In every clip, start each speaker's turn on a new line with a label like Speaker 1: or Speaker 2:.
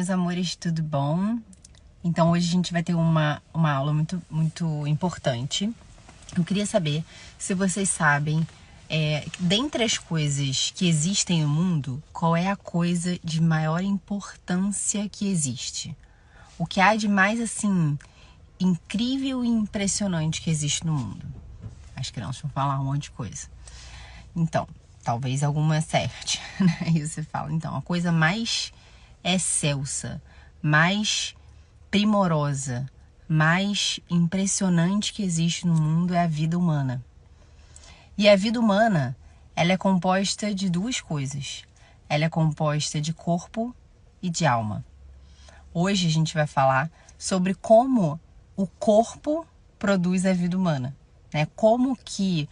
Speaker 1: meus amores, tudo bom? Então hoje a gente vai ter uma aula muito importante. Eu queria saber se vocês sabem, dentre as coisas que existem no mundo, qual é a coisa de maior importância que existe? O que há de mais, assim, incrível e impressionante que existe no mundo? As crianças vão falar um monte de coisa. Então, talvez alguma acerte, né? E você fala, então, a coisa mais excelsa, mais primorosa, mais impressionante que existe no mundo é a vida humana. E a vida humana, ela é composta de duas coisas. Ela é composta de corpo e de alma. Hoje a gente vai falar sobre como o corpo produz a vida humana, né? Como que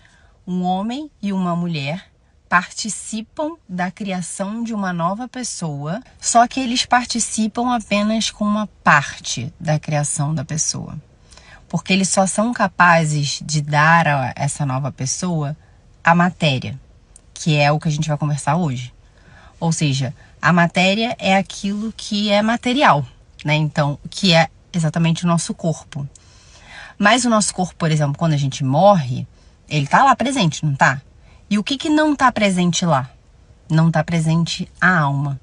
Speaker 1: um homem e uma mulher participam da criação de uma nova pessoa, só que eles participam apenas com uma parte da criação da pessoa. Porque eles só são capazes de dar a essa nova pessoa a matéria, que é o que a gente vai conversar hoje. Ou seja, a matéria é aquilo que é material, né? Então, que é exatamente o nosso corpo. Mas o nosso corpo, por exemplo, quando a gente morre, ele tá lá presente, não tá? E o que não está presente lá? Não está presente a alma.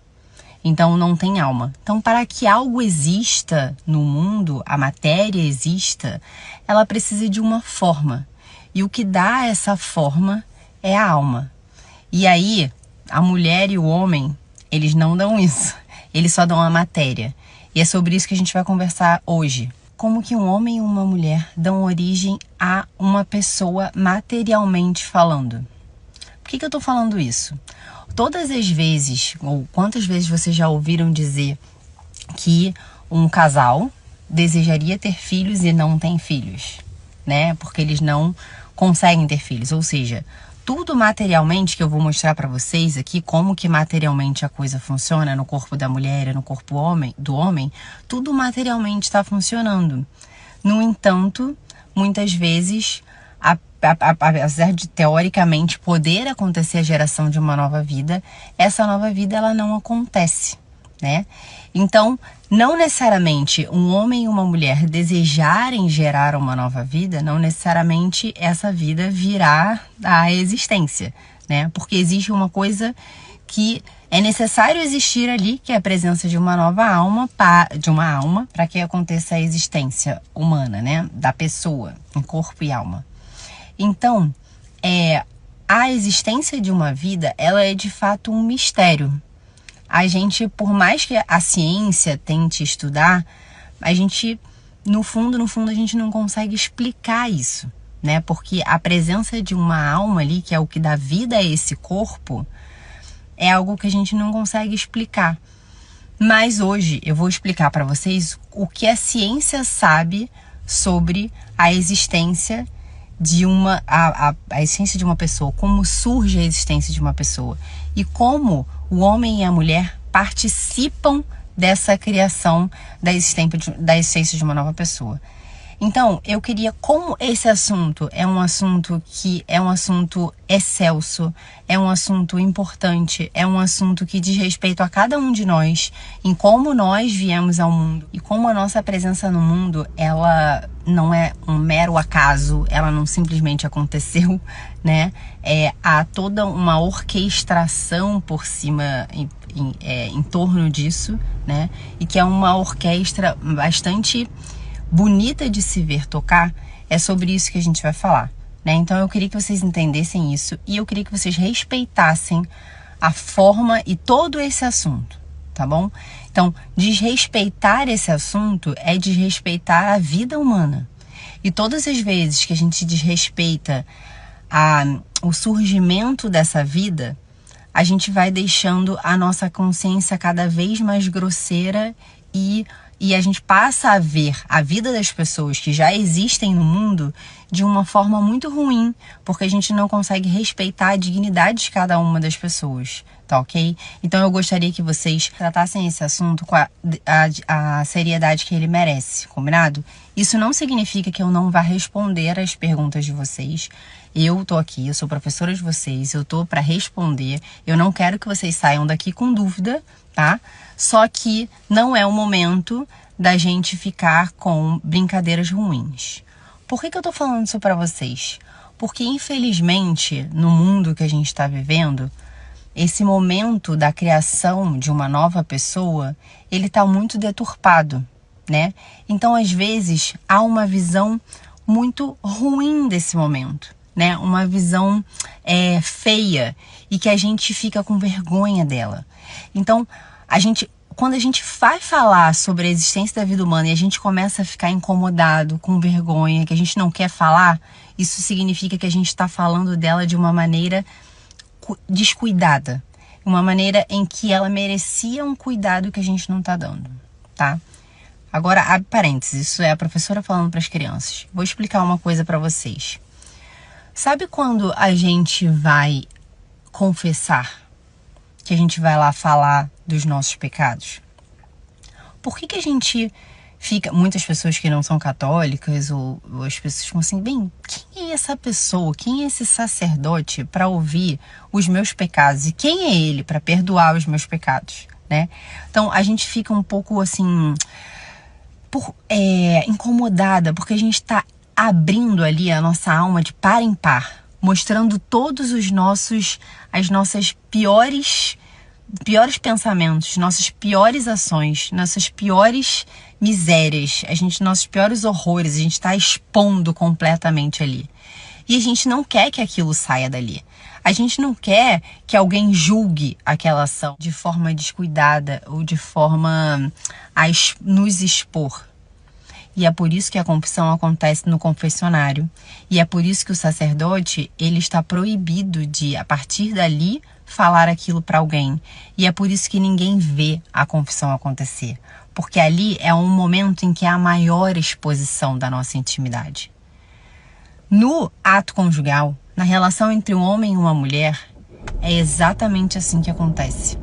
Speaker 1: Então, não tem alma. Então, para que algo exista no mundo, a matéria exista, ela precisa de uma forma. E o que dá essa forma é a alma. E aí, a mulher e o homem, eles não dão isso. Eles só dão a matéria. E é sobre isso que a gente vai conversar hoje. Como que um homem e uma mulher dão origem a uma pessoa materialmente falando? Por que eu tô falando isso? Todas as vezes, ou quantas vezes vocês já ouviram dizer que um casal desejaria ter filhos e não tem filhos, né? Porque eles não conseguem ter filhos. Ou seja, tudo materialmente que eu vou mostrar para vocês aqui, como que materialmente a coisa funciona no corpo da mulher e no corpo do homem, tudo materialmente está funcionando. No entanto, muitas vezes, apesar de teoricamente poder acontecer a geração de uma nova vida, essa nova vida ela não acontece, né? Então, não necessariamente um homem e uma mulher desejarem gerar uma nova vida, não necessariamente essa vida virá à existência, né? Porque existe uma coisa que é necessário existir ali, que é a presença de uma nova alma, para que aconteça a existência humana, né? Da pessoa, em corpo e alma. Então, a existência de uma vida, ela é de fato um mistério. A gente, por mais que a ciência tente estudar, a gente, no fundo, a gente não consegue explicar isso, né? Porque a presença de uma alma ali, que é o que dá vida a esse corpo, é algo que a gente não consegue explicar. Mas hoje eu vou explicar para vocês o que a ciência sabe sobre a existência de a existência de uma pessoa, como surge a existência de uma pessoa e como o homem e a mulher participam dessa criação da existência de uma nova pessoa. Então, eu queria, como esse assunto é um assunto que é um assunto excelso, é um assunto importante, é um assunto que diz respeito a cada um de nós, em como nós viemos ao mundo e como a nossa presença no mundo, ela não é um mero acaso, ela não simplesmente aconteceu, né? Há toda uma orquestração por cima, em torno disso, né? E que é uma orquestra bastante bonita de se ver tocar. É sobre isso que a gente vai falar, né? Então eu queria que vocês entendessem isso e eu queria que vocês respeitassem a forma e todo esse assunto, tá bom? Então, desrespeitar esse assunto é desrespeitar a vida humana. E todas as vezes que a gente desrespeita o surgimento dessa vida, a gente vai deixando a nossa consciência cada vez mais grosseira e a gente passa a ver a vida das pessoas que já existem no mundo de uma forma muito ruim, porque a gente não consegue respeitar a dignidade de cada uma das pessoas, tá ok? Então eu gostaria que vocês tratassem esse assunto com a seriedade que ele merece, combinado? Isso não significa que eu não vá responder às perguntas de vocês Eu tô aqui, eu sou professora de vocês, eu tô para responder. Eu não quero que vocês saiam daqui com dúvida, tá? Só que não é o momento da gente ficar com brincadeiras ruins. Por que eu tô falando isso para vocês? Porque, infelizmente, no mundo que a gente está vivendo, esse momento da criação de uma nova pessoa, ele tá muito deturpado, né? Então, às vezes, há uma visão muito ruim desse momento, né? Uma visão feia e que a gente fica com vergonha dela. Então, quando a gente vai falar sobre a existência da vida humana e a gente começa a ficar incomodado, com vergonha, que a gente não quer falar, isso significa que a gente está falando dela de uma maneira descuidada. Uma maneira em que ela merecia um cuidado que a gente não está dando, tá? Agora, abre parênteses, isso é a professora falando para as crianças. Vou explicar uma coisa para vocês. Sabe quando a gente vai confessar, que a gente vai lá falar dos nossos pecados? Por que a gente fica... Muitas pessoas que não são católicas ou as pessoas ficam assim, bem, quem é essa pessoa? Quem é esse sacerdote para ouvir os meus pecados? E quem é ele para perdoar os meus pecados, né? Então, a gente fica um pouco assim... incomodada, porque a gente está abrindo ali a nossa alma de par em par, mostrando todos os as nossas piores pensamentos, nossas piores ações, nossas piores misérias, nossos piores horrores, a gente está expondo completamente ali. E a gente não quer que aquilo saia dali. A gente não quer que alguém julgue aquela ação de forma descuidada ou de forma a nos expor. E é por isso que a confissão acontece no confessionário. E é por isso que o sacerdote, ele está proibido de, a partir dali, falar aquilo para alguém. E é por isso que ninguém vê a confissão acontecer. Porque ali é um momento em que há a maior exposição da nossa intimidade. No ato conjugal, na relação entre um homem e uma mulher, é exatamente assim que acontece.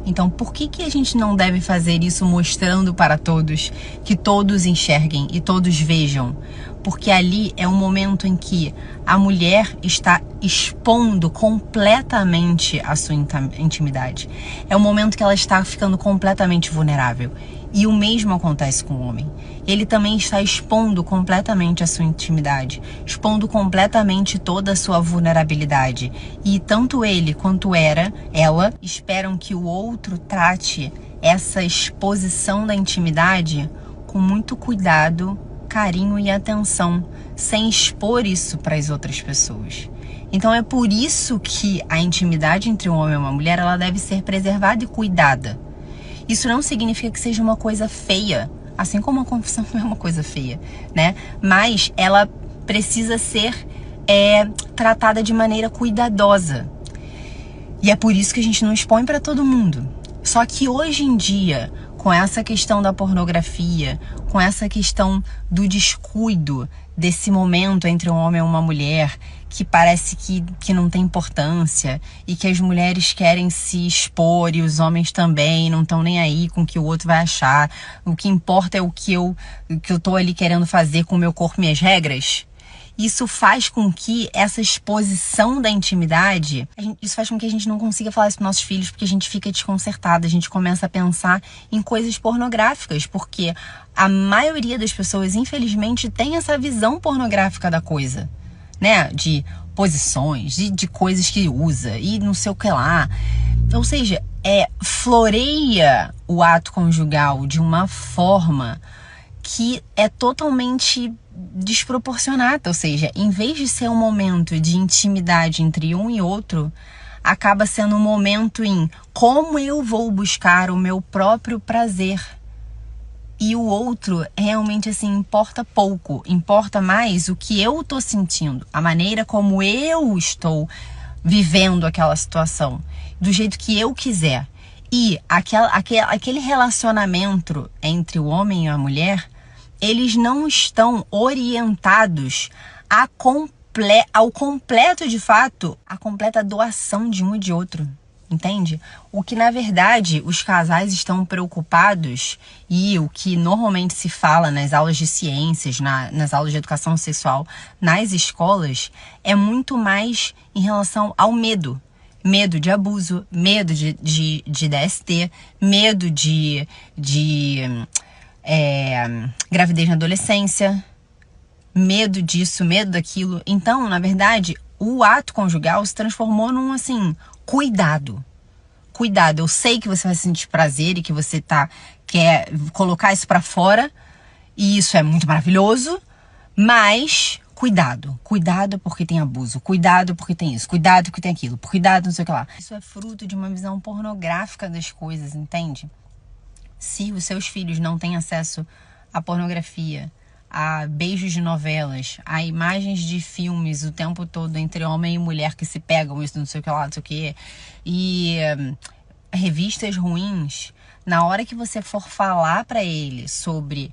Speaker 1: Então, por que a gente não deve fazer isso mostrando para todos, que todos enxerguem e todos vejam? Porque ali é um momento em que a mulher está expondo completamente a sua intimidade. É um momento que ela está ficando completamente vulnerável. E o mesmo acontece com o homem. Ele também está expondo completamente a sua intimidade, expondo completamente toda a sua vulnerabilidade. E tanto ele quanto ela esperam que o outro trate essa exposição da intimidade com muito cuidado, carinho e atenção, sem expor isso para as outras pessoas. Então é por isso que a intimidade entre um homem e uma mulher, ela deve ser preservada e cuidada. Isso não significa que seja uma coisa feia, assim como a confissão não é uma coisa feia, né? Mas ela precisa ser tratada de maneira cuidadosa. E é por isso que a gente não expõe para todo mundo. Só que hoje em dia, com essa questão da pornografia, com essa questão do descuido desse momento entre um homem e uma mulher, que parece que não tem importância e que as mulheres querem se expor e os homens também não estão nem aí com o que o outro vai achar. O que importa é o que eu tô ali querendo fazer com o meu corpo e minhas regras. Isso faz com que essa exposição da intimidade, isso faz com que a gente não consiga falar isso para nossos filhos, porque a gente fica desconcertada, a gente começa a pensar em coisas pornográficas, porque a maioria das pessoas, infelizmente, tem essa visão pornográfica da coisa, né? De posições, de coisas que usa e não sei o que lá. Ou seja, floreia o ato conjugal de uma forma que é totalmente desproporcionada, ou seja, em vez de ser um momento de intimidade entre um e outro, acaba sendo um momento em como eu vou buscar o meu próprio prazer. E o outro realmente assim importa pouco, importa mais o que eu tô sentindo, a maneira como eu estou vivendo aquela situação, do jeito que eu quiser. E aquele relacionamento entre o homem e a mulher, eles não estão orientados ao completo, de fato, a completa doação de um e de outro. entende? O que, na verdade, os casais estão preocupados e o que normalmente se fala nas aulas de ciências, nas aulas de educação sexual, nas escolas, é muito mais em relação ao medo. Medo de abuso, medo de DST, medo de gravidez na adolescência, medo disso, medo daquilo. Então, na verdade, o ato conjugal se transformou num, assim, cuidado. Cuidado, eu sei que você vai sentir prazer e que você quer colocar isso pra fora, e isso é muito maravilhoso, mas cuidado. Cuidado porque tem abuso, cuidado porque tem isso, cuidado porque tem aquilo, cuidado não sei o que lá. Isso é fruto de uma visão pornográfica das coisas, entende? Se os seus filhos não têm acesso à pornografia, a beijos de novelas, a imagens de filmes o tempo todo entre homem e mulher que se pegam, isso não sei o que lá, não sei o que, e revistas ruins, na hora que você for falar para ele sobre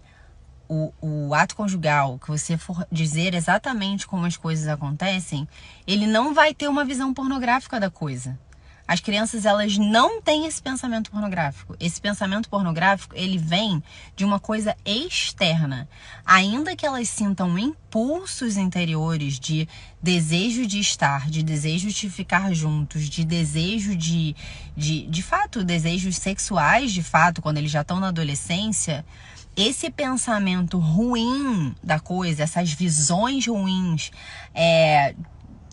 Speaker 1: o ato conjugal, que você for dizer exatamente como as coisas acontecem, ele não vai ter uma visão pornográfica da coisa. As crianças, elas não têm esse pensamento pornográfico. Esse pensamento pornográfico, ele vem de uma coisa externa. Ainda que elas sintam impulsos interiores de desejo de estar, de desejo de ficar juntos, de desejo de fato, desejos sexuais, de fato, quando eles já estão na adolescência, esse pensamento ruim da coisa, essas visões ruins,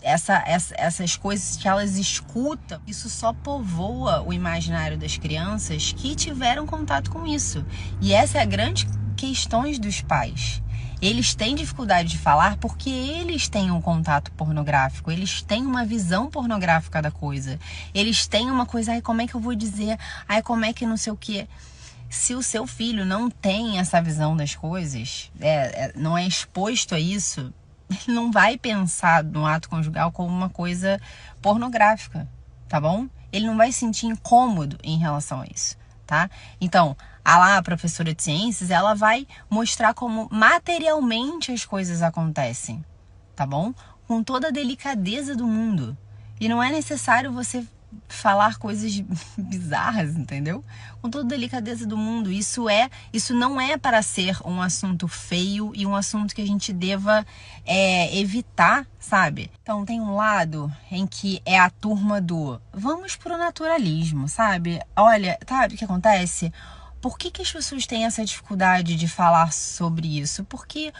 Speaker 1: essas coisas que elas escutam, isso só povoa o imaginário das crianças que tiveram contato com isso. E essa é a grande questão dos pais. Eles têm dificuldade de falar porque eles têm um contato pornográfico, eles têm uma visão pornográfica da coisa. Eles têm uma coisa, ai, como é que eu vou dizer? Ai, como é que não sei o quê? Se o seu filho não tem essa visão das coisas, não é exposto a isso, ele não vai pensar no ato conjugal como uma coisa pornográfica, tá bom? Ele não vai se sentir incômodo em relação a isso, tá? Então, a professora de ciências, ela vai mostrar como materialmente as coisas acontecem, tá bom? Com toda a delicadeza do mundo. E não é necessário você falar coisas bizarras, entendeu? Com toda a delicadeza do mundo. Isso não é para ser um assunto feio e um assunto que a gente deva evitar, sabe? Então tem um lado em que é a turma do vamos pro naturalismo, sabe? Olha, sabe o que acontece? Por que as pessoas têm essa dificuldade de falar sobre isso? Porque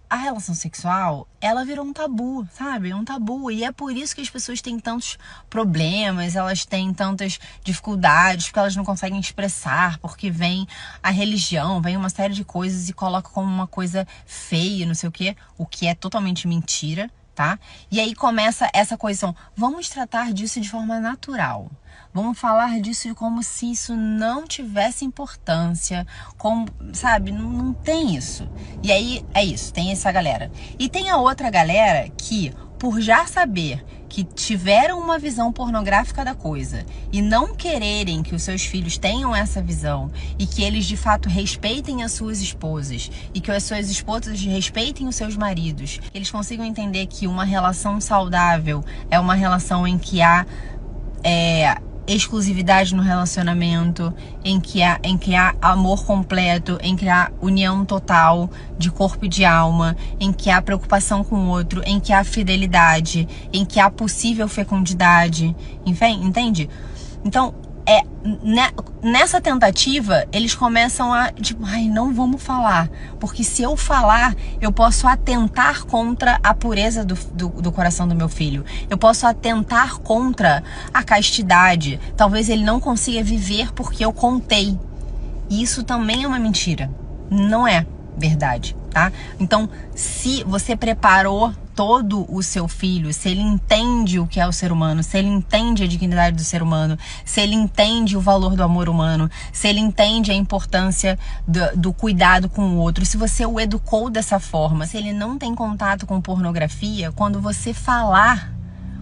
Speaker 1: a relação sexual, ela virou um tabu, sabe? Um tabu. E é por isso que as pessoas têm tantos problemas, elas têm tantas dificuldades, porque elas não conseguem expressar, porque vem a religião, vem uma série de coisas e coloca como uma coisa feia, não sei o que é totalmente mentira, tá? E aí começa essa coisa, vamos tratar disso de forma natural. Vamos falar disso como se isso não tivesse importância, como, sabe, não tem isso. E aí é isso, tem essa galera. E tem a outra galera que, por já saber que tiveram uma visão pornográfica da coisa e não quererem que os seus filhos tenham essa visão e que eles de fato respeitem as suas esposas e que as suas esposas respeitem os seus maridos, eles consigam entender que uma relação saudável é uma relação em que há exclusividade no relacionamento, em que há amor completo, em que há união total de corpo e de alma, em que há preocupação com o outro, em que há fidelidade, em que há possível fecundidade, enfim, entende? Então, nessa tentativa, eles começam a, tipo, ai, não vamos falar, porque se eu falar, eu posso atentar contra a pureza do coração do meu filho, eu posso atentar contra a castidade, talvez ele não consiga viver porque eu contei. E isso também é uma mentira, não é verdade, tá? Então, se você preparou todo o seu filho, se ele entende o que é o ser humano, se ele entende a dignidade do ser humano, se ele entende o valor do amor humano, se ele entende a importância do cuidado com o outro, se você o educou dessa forma, se ele não tem contato com pornografia, quando você falar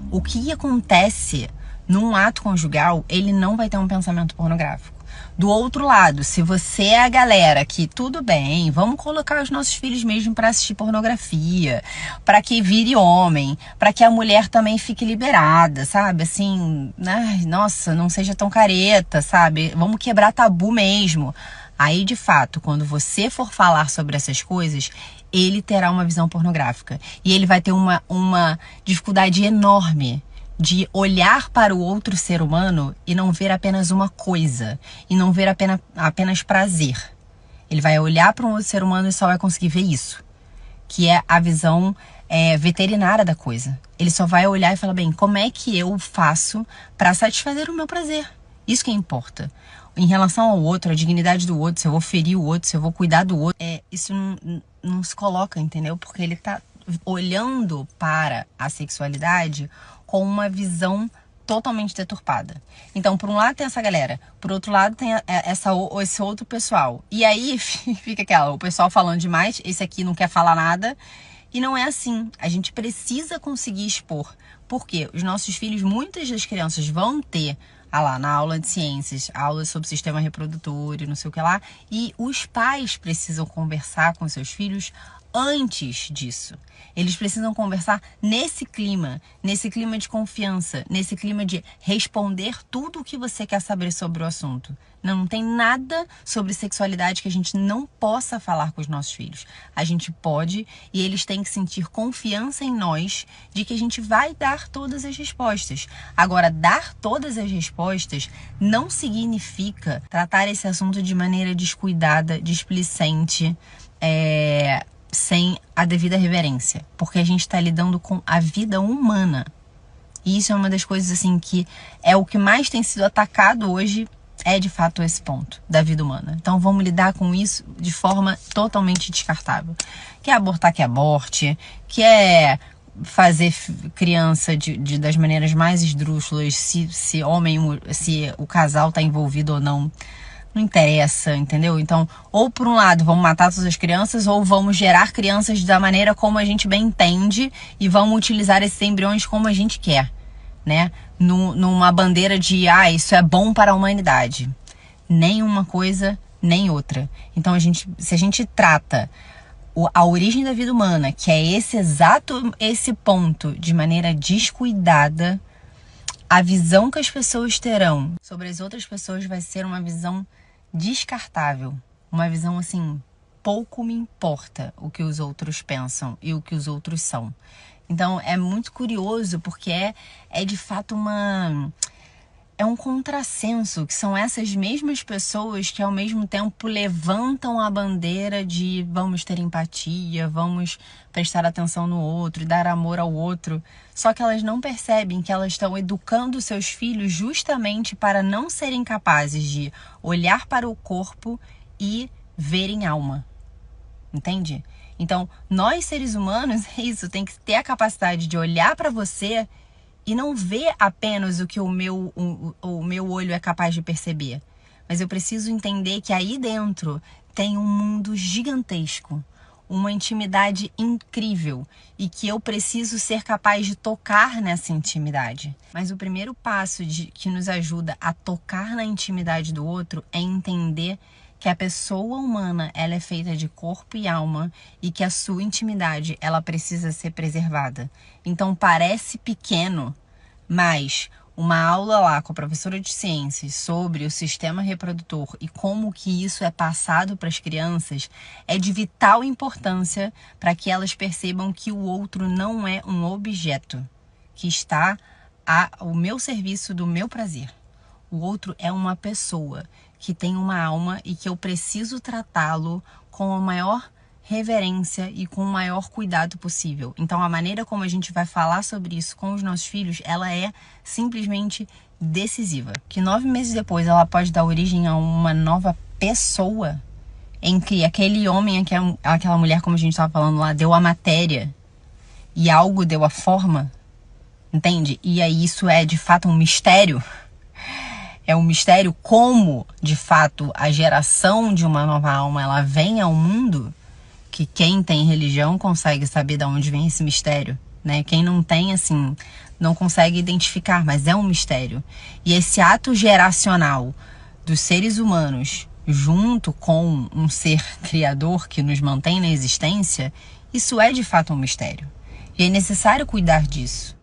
Speaker 1: o que acontece num ato conjugal, ele não vai ter um pensamento pornográfico. Do outro lado, se você é a galera que, tudo bem, vamos colocar os nossos filhos mesmo para assistir pornografia, para que vire homem, para que a mulher também fique liberada, sabe? Assim, ai, nossa, não seja tão careta, sabe? Vamos quebrar tabu mesmo. Aí, de fato, quando você for falar sobre essas coisas, ele terá uma visão pornográfica. E ele vai ter uma dificuldade enorme de olhar para o outro ser humano e não ver apenas uma coisa, e não ver apenas prazer. Ele vai olhar para um outro ser humano e só vai conseguir ver isso, que é a visão veterinária da coisa. Ele só vai olhar e falar, bem, como é que eu faço para satisfazer o meu prazer? Isso que importa. Em relação ao outro, a dignidade do outro, se eu vou ferir o outro, se eu vou cuidar do outro, isso não se coloca, entendeu? Porque ele tá olhando para a sexualidade com uma visão totalmente deturpada. Então, por um lado tem essa galera, por outro lado tem esse outro pessoal. E aí fica o pessoal falando demais, esse aqui não quer falar nada. E não é assim. A gente precisa conseguir expor. Porque os nossos filhos, muitas das crianças vão ter lá na aula de ciências, aula sobre sistema reprodutor e não sei o que lá. E os pais precisam conversar com seus filhos antes disso. Eles precisam conversar nesse clima de confiança, nesse clima de responder tudo o que você quer saber sobre o assunto. Não tem nada sobre sexualidade que a gente não possa falar com os nossos filhos. A gente pode, e eles têm que sentir confiança em nós de que a gente vai dar todas as respostas. Agora, dar todas as respostas não significa tratar esse assunto de maneira descuidada, displicente, sem a devida reverência, porque a gente está lidando com a vida humana. E isso é uma das coisas assim que é o que mais tem sido atacado hoje, é de fato esse ponto da vida humana. Então vamos lidar com isso de forma totalmente descartável. Quer abortar, que aborte, quer fazer criança das maneiras mais esdrúxulas, se o casal está envolvido ou não. Não interessa, entendeu? Então, ou por um lado vamos matar todas as crianças, ou vamos gerar crianças da maneira como a gente bem entende e vamos utilizar esses embriões como a gente quer, né? Numa bandeira de, isso é bom para a humanidade. Nem uma coisa, nem outra. Então, se a gente trata a origem da vida humana, que é esse ponto, de maneira descuidada, a visão que as pessoas terão sobre as outras pessoas vai ser uma visão descartável, uma visão assim, pouco me importa o que os outros pensam e o que os outros são. Então é muito curioso porque é de fato um contrassenso, que são essas mesmas pessoas que ao mesmo tempo levantam a bandeira de vamos ter empatia, vamos prestar atenção no outro, dar amor ao outro, só que elas não percebem que elas estão educando seus filhos justamente para não serem capazes de olhar para o corpo e verem alma, entende? Então, nós seres humanos, é isso, tem que ter a capacidade de olhar para você e não ver apenas o que o meu olho é capaz de perceber. Mas eu preciso entender que aí dentro tem um mundo gigantesco, uma intimidade incrível e que eu preciso ser capaz de tocar nessa intimidade. Mas o primeiro passo que nos ajuda a tocar na intimidade do outro é entender que a pessoa humana ela é feita de corpo e alma e que a sua intimidade ela precisa ser preservada. Então parece pequeno, mas uma aula lá com a professora de ciências sobre o sistema reprodutor e como que isso é passado para as crianças é de vital importância para que elas percebam que o outro não é um objeto que está ao meu serviço do meu prazer. O outro é uma pessoa que tem uma alma e que eu preciso tratá-lo com a maior reverência e com o maior cuidado possível. Então a maneira como a gente vai falar sobre isso com os nossos filhos, ela é simplesmente decisiva. Que 9 meses depois ela pode dar origem a uma nova pessoa, em que aquele homem, aquela mulher, como a gente estava falando lá, deu a matéria e algo deu a forma, entende? E aí isso é de fato um mistério. É um mistério como, de fato, a geração de uma nova alma ela vem ao mundo, que quem tem religião consegue saber de onde vem esse mistério, né? Quem não tem, assim, não consegue identificar, mas é um mistério. E esse ato geracional dos seres humanos junto com um ser criador que nos mantém na existência, isso é de fato um mistério. E é necessário cuidar disso.